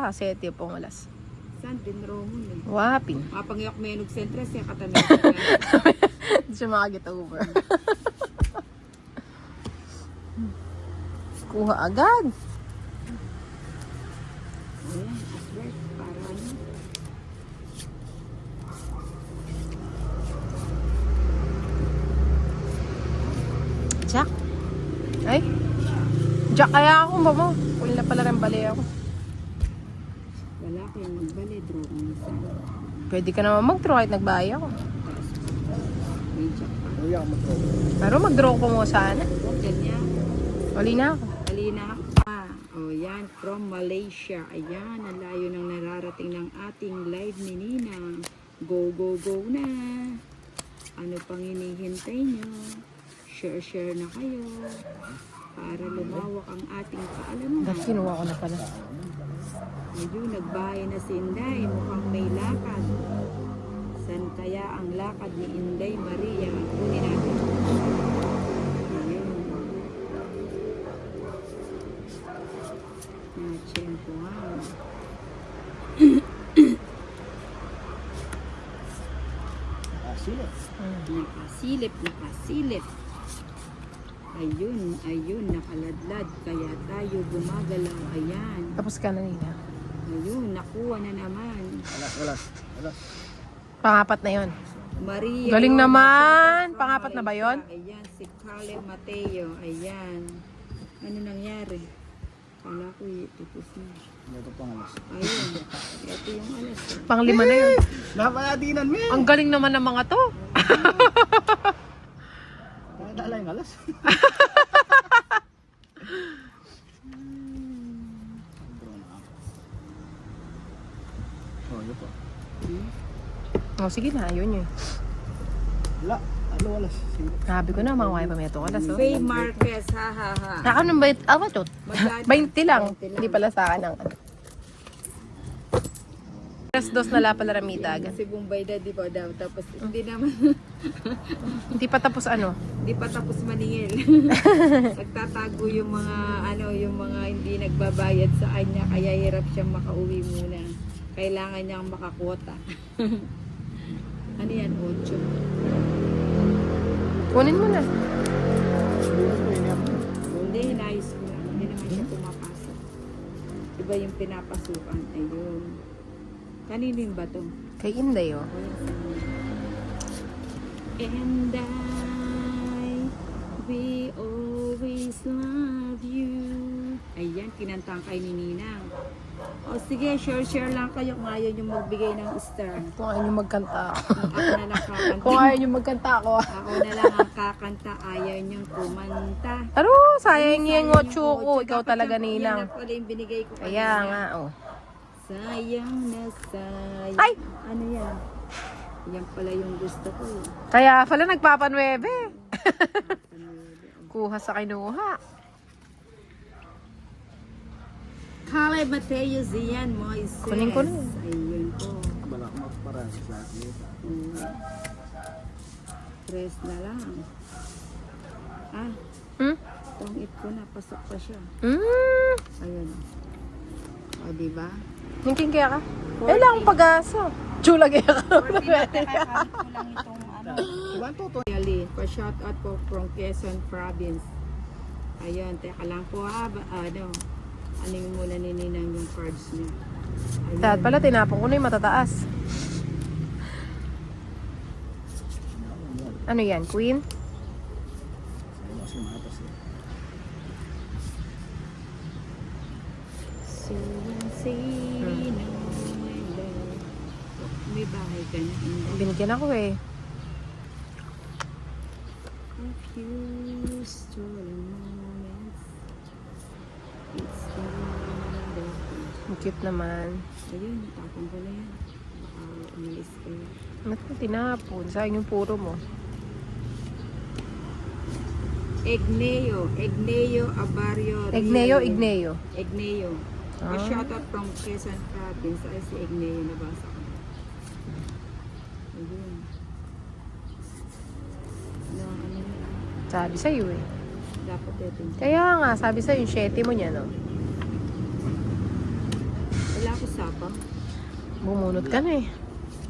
ka, sete pong alas. San din Roman eh. Waping. Mapangyak menog sentres siya katanay. Hindi siya makagit over. Kuha agad. Ayan, aswert. Para ano. Jack. Ay. Jack kaya ako ba mo? Wala pala rin bali ako. Wala kayong magbali. Draw kong isa. Pwede ka naman mag-draw kahit nagbahay ako. May jack pa. Pero mag-draw ko mo sana. Yan niya. Wali na ako. Alina ako. Oh, yan. From Malaysia. Ayan. Ang layo ng nararating ng ating live ni Nina. Go, go, go na. Ano pang hinihintay nyo? Share na kayo. Para lumawak ang ating kaalaman. Dahil kinuha ko na pala. Ayun, nagbahay na si Inday. Mukhang may lakad. San kaya ang lakad ni Inday Maria? Kunin natin. Ayun. Na-tsempo nga. Nakasilip. Ayun, nakaladlad. Kaya tayo gumagalaw. Ayan. Tapos ka na nila. Ayun, nakuha na naman. Alas. Pangapat na yon. Maria. Galing naman. From Pangapat na ba yun? Ayan, si Carle Mateo. Ayan. Ano nangyari? Kala ko tapos na. Ito pang alas. Ayun. Ito yung alas. Panglima na yun. Napayadinan mo Ang galing naman ng mga to. Dala yung alas. Oh, yun po. Oh, sige na. Ayun yun. Wala. Ano alas? Sabi ko na, mga waya pa may ito. Alas, oh. Faye Marquez. Ha. Ako nang ba ito? Awa to. Magkano? 20 lang. 20 lang. Hindi pala sa akin ang ano. Alas dos na la pala ramita agad. Kasi Bombay di ba daw. Tapos hindi naman. Hindi pa tapos ano. Hindi pa tapos maningil. Nagtatago yung mga yung mga hindi nagbabayad sa kanya kaya hirap siyang makauwi muna. Kailangan niyang makakwota. Ano yan? 8. Kunin mo na. Hindi, nice ko lang. Hindi naman siya pumapasok. Iba yung pinapasukan. Ayun. Kanino yung bato? Kay Inday, oh. And we always love you. Ayan, kinantang kay ni Ninang. O sige, share lang kayo kung ayaw nyo magbigay ng star. Kung ayaw nyo magkanta ako. Ako na lang kakanta. Kung ayaw nyo magkanta ako. Ako na lang ang kakanta, ayaw nyo kumanta. Pero, sayang yung otso ko. Ikaw talaga, Yan Ninang. na pala yung binigay ko kanina. Kaya nga, oh. Sayang na sayang. Ay! Ano yan? Yan pala yung gusto ko. Kaya pala nagpapanwebe. Kuha sa kinuha. Carle Mateo Zian Moises. Kunin ko na. Ayun po. Wala akong magparang sa akin. Tres na lang. Hmm? Tungit ko na. Pasok pa siya. Hmm? Ayun. O, diba? Ningking kaya ka? Eh, lang akong pag-asa. Chula kaya ka. 40 na teka, kahit ko lang itong Iwan to. Yali, pa-shout out po from Quezon Province. Ayun, teka lang po ha. Ano yung muna ni Ninang yung cards niya. Ayun. Dahil pala, tinapon ko na yung matataas. Ano yan? Queen? Kasi matas eh. May bahay ka na. Binigyan ako eh. A few stolen moments. It's wonderful. Ang cute naman. Ayun, tapong ko na yan. Baka umalis kayo. Ba't ko tinapon? Sayang yung puro mo. Egneo Abario. Igneo. Egneo. A Ah. shoutout from Quezon Province. Ay, si Egneo nabasa ko. Ayun. Ano yun? Sabi sa'yo eh. Dapat ito. Kaya nga, sabi sa'yo yung 7 mo niya, no? Wala ako sapang. Bumunot ka na eh.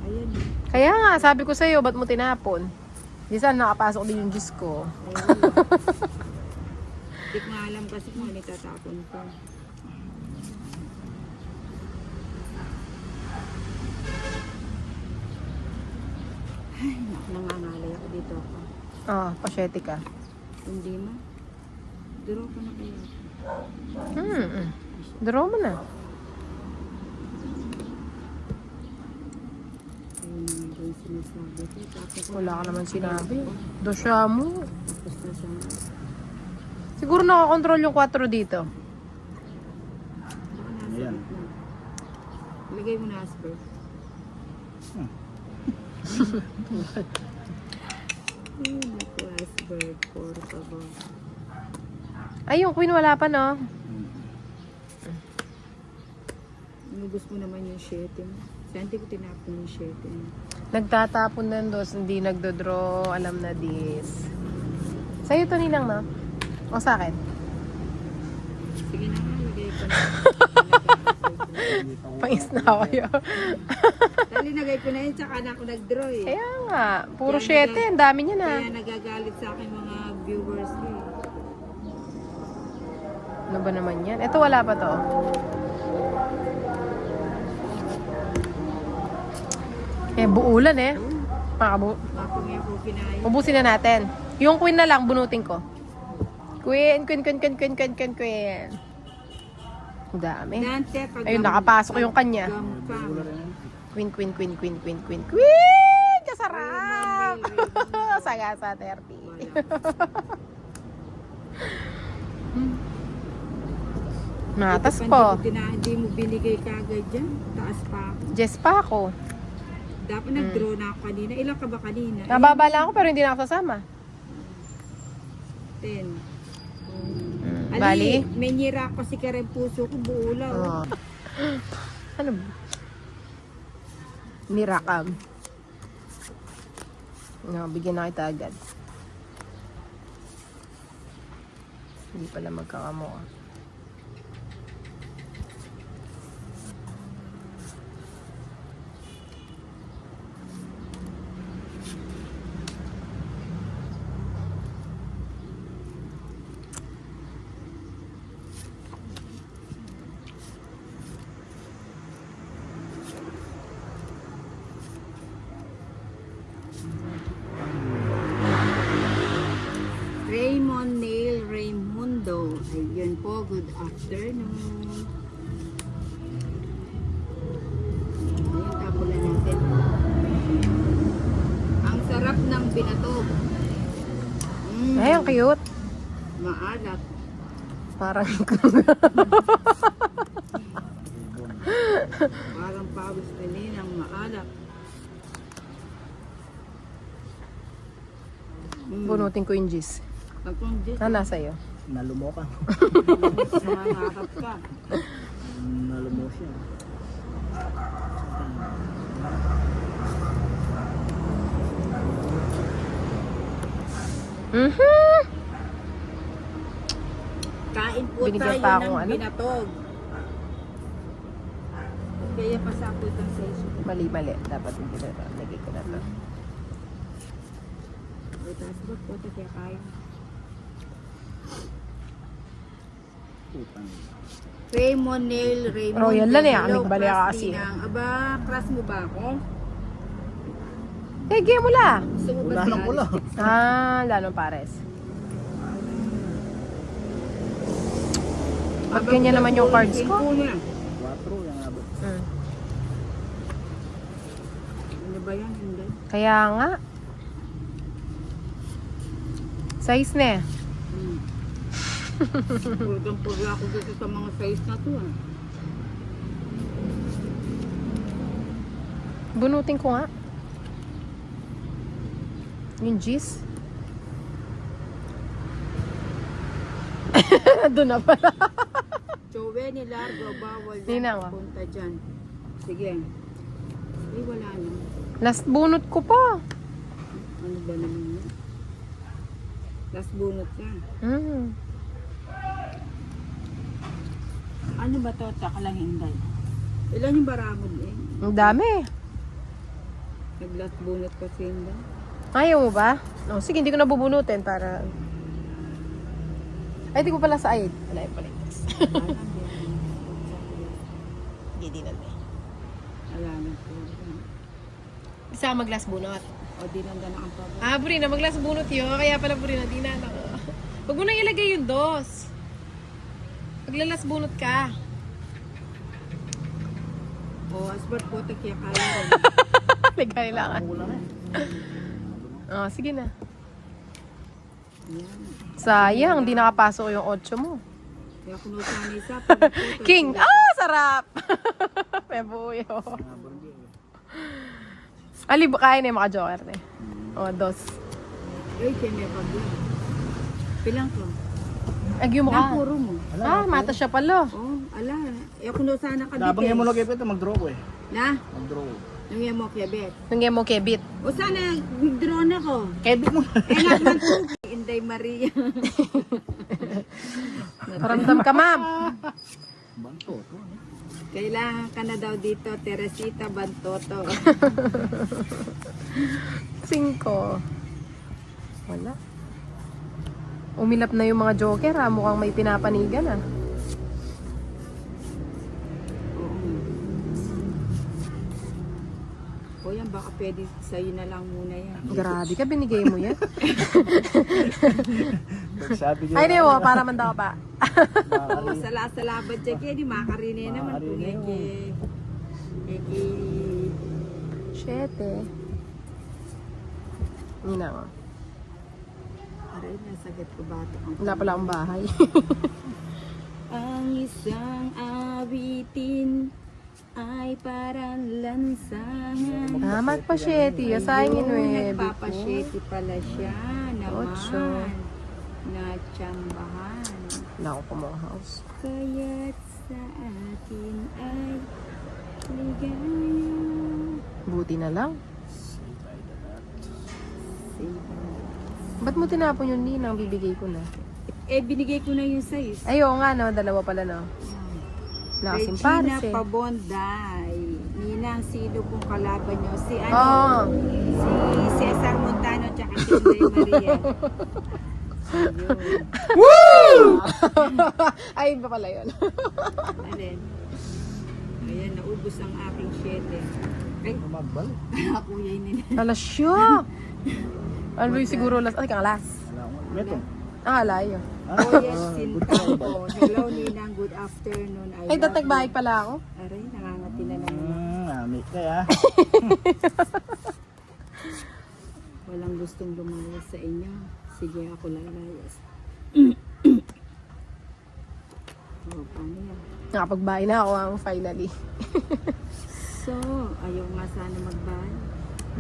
Ayan. Kaya nga, sabi ko sa'yo, ba't mo tinapon? Di sana nakapasok din yung juice ko. Ayun. Hindi ko nga alam kasi kung ano itatapon ko. Ay, nangangalay ako dito ako. Pasyete ka. Hindi ma. Draw ko na kaya. Draw mo na. Ayun na nga yung sinasabi ko. Tapos Wala ka naman sinabi. Dosya mo. Tapos na siya. Siguro nakakontrol yung 4 dito. Baka nasa Ayan. gitna. Ilagay mo na Asper. Ay, naku Asper. Por favor. Ay, yung queen wala pa, no? Inubos mo naman yung 7 mo. Saan di ko tinapon yung 7 mo? Nagtatapon na dos, hindi nagdodraw. Alam na this. Sa'yo to nilang, no? O sa akin? Sige na nga, lagay ko na. Pangis na kayo. Dali, nagay ko na yun, tsaka na ako nag-draw eh. Kaya nga, puro Kaya 7. Ang dami niya na. Kaya nagagalit sa akin mga viewers ko eh. Ano ba naman yan? Ito wala pa to. Buulan eh. Ako nga po kinain. Ubusin na natin. Yung queen na lang, bunutin ko. Queen. Ang dami. Dante, Ayun, nakapasok yung kanya. Gampang. Queen. Kasarap! Sagasa 30. Matas po. Hindi mo binigay kagad dyan. Taas pa ako. Jess pa ako. Dapat nag-draw na ako kanina. Ilan ka ba kanina? Nababa lang ako pero hindi na ako sasama. 10. Bali? Ali, may nira ko si Karen Puso ko. Buulaw. Ano ba? Nirakam. Bigyan na kita agad. Hindi pala magkakamukha. Raymond Nail Raymundo. Ayun po, good afternoon. Ayun, tapulan natin. Ang sarap ng binatog. Ay, ang cute. Maalat. Parang Parang pawis na ninang maalat. bunutin ko yung G's. Pagkundit, Nasa iyo. Nalumo ka. mangarap ka. Nalumo siya. Kain po Binigyan tayo pa ng akong ano? binatog. Kaya pasapot ang session. Mali. Dapat hindi na ito. Lagay ko na ito. Tapos ba't po ito kaya kaya? Putang. Raymond Nail Raymond. Royal lang eh, Hello, amig bali crush kasi. Ninang. Aba, crush mo ba ako? Game mo la. Gusto mo ba Wala si nang pula. Alex? Lalong pares. Pag ganyan naman yung cards ko. Cellphone mo na. 4 yung abot. Ano ba yan? Hindi. Kaya nga. Size na eh. Purgang-purga ako dito sa mga size na to. Ah. Bunutin ko nga. Yung G's. Doon na pala. Chowe ni Largo, bawal Ninang, na ah. punta dyan. Sige. Ay, wala na. Last bunot ko pa. Ano ba naman yan? Last bunot ka. Ano ba to? Taka lang hinday. Ilan yung baramod eh? Ang dami. Naglat bunot kasi hindi. Ayaw mo ba? Oh, sige, hindi ko nabubunutin para... Ay, di ko pala sa ayod. Wala yung palitas. Hindi din natin. Alam ko. Isa mag-glass bunot. O di nang gana ang pabo. Ah, Burina, mag-glass bunot yun. Kaya pala Burina, di na. Huwag mo nang ilagay yung dos. Maglalas bunot ka. O asbat po kaya kaya rin. Nagkailangan. Kulang eh. Oh, sige na. Yan. Sayang, di nakapasok yung 8 mo. Kaya kung sana isa. King! Ah, sarap! May buyo. Ali, kaya na yung maka-joker na eh. Oh, dos. Ay, kaya may pagyan. Pilang ko. Agyo mo Ang ka. puro mo. Ah, mata siya pala. Oh, ala. Eh kung sana ka Dabang yung mo lagi ito, mag-draw ko eh. Na? Mag-draw. Nung yan mo kaya bet. Nung mo kebit. O sana nag-drone ako. Kebit mo. Eh naman po. Inday Maria. Paramdam ka, ma'am. Banto. Kailangan ka na daw dito, Teresita Bantoto. 5. Wala. Umilap na yung mga joker ha. Mukhang may pinapanigan ah. Oo. O yan, baka pwede sa'yo na lang muna yan. Grabe ka, binigay mo yan. Sabi ko. Ay, di mo, para man daw pa. Oo, sala-salabat siya kaya di makarine naman kung eke. Eke. 7. Yun na nga. Aray, nasagat ko bato. Wala pala akong bahay. Ang isang awitin ay parang lansangan. Tama pa, Shetty. Asayangin mo eh. Nagpapasyeti pala siya naman. 8. Natsambahan. Wala akong kumong house. Kaya't sa atin ay ligaya. Buti na lang. Save. Ba't mo tinapon yung ninang? Bibigay ko na. Eh, binigay ko na yung size. Ay, oo nga, no. Dalawa pala, no. Nakasim Regina pares eh. Pabonday. Ninang, sino pong kalaban nyo? Si ano? Oo. Si Cesar Montano tsaka si Inday Maria. Ayun. Ay, iba pala yun. Alin? Ayan, naubos ang aking 7. Ay, Magbal. kuya yun. Alas siya. Ano ba yung siguro last? Ay, kang last. Meto. Ah, alayo. Oh, yes, Sintampo. Hello, Ninang. Good afternoon. I Ay, love tatagbahay pala ako. you. Aray, nangangati na naman. Amit kaya. Walang gustong lumayas sa inyo. Sige, ako lalayas. Oh, paano yan? Nakapagbahay na ako ang finally. So, ayaw nga sana magbahay.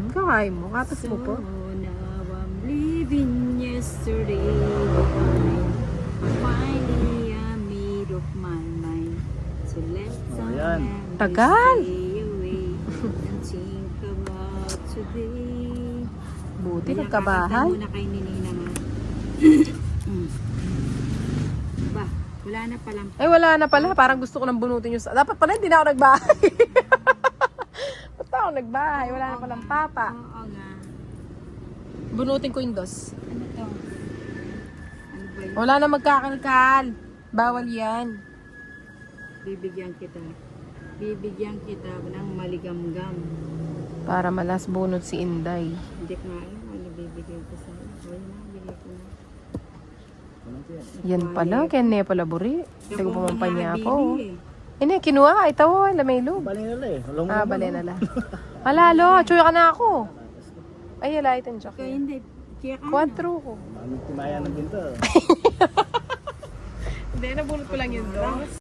Kakain mo. Katas mo po. now I'm living yesterday. Finally, I made up my mind. So let's Ayan. Tagal. stay away and think about today. Buti Kaya nagkabahay. kakanta muna kay Ninina nga. Ba, wala na palang. Ay, wala na pala. Parang gusto ko nang bunutin yung... Dapat pala hindi na ako nagbahay. Ba't ako nagbahay? Wala na palang papa. Oo nga. Bunutin ko yung dos. Ano to? Ano ba yun? Wala na magkakalkal. Bawal yan. Bibigyan kita. Bibigyan kita ng maligamgam. Para malas bunot si Inday. Hindi ko nga alam ano bibigyan ko sa iyo. Wala na, bigyan ko na. Yan pala. Kaya ne pala buri. Hindi ko pumampay niya ako. Bibi, Ini, kinuha. Ito, lamay loob. Bali nila eh. Alam mo Ah, naman, bali no? na lang. Malalo, chuya ka na ako. Ay, ala, ito yung Kaya chocolate. hindi. Kaya ka. Quattro ko. Amit timaya ng binto. Hindi, nabunot ko lang yung dos.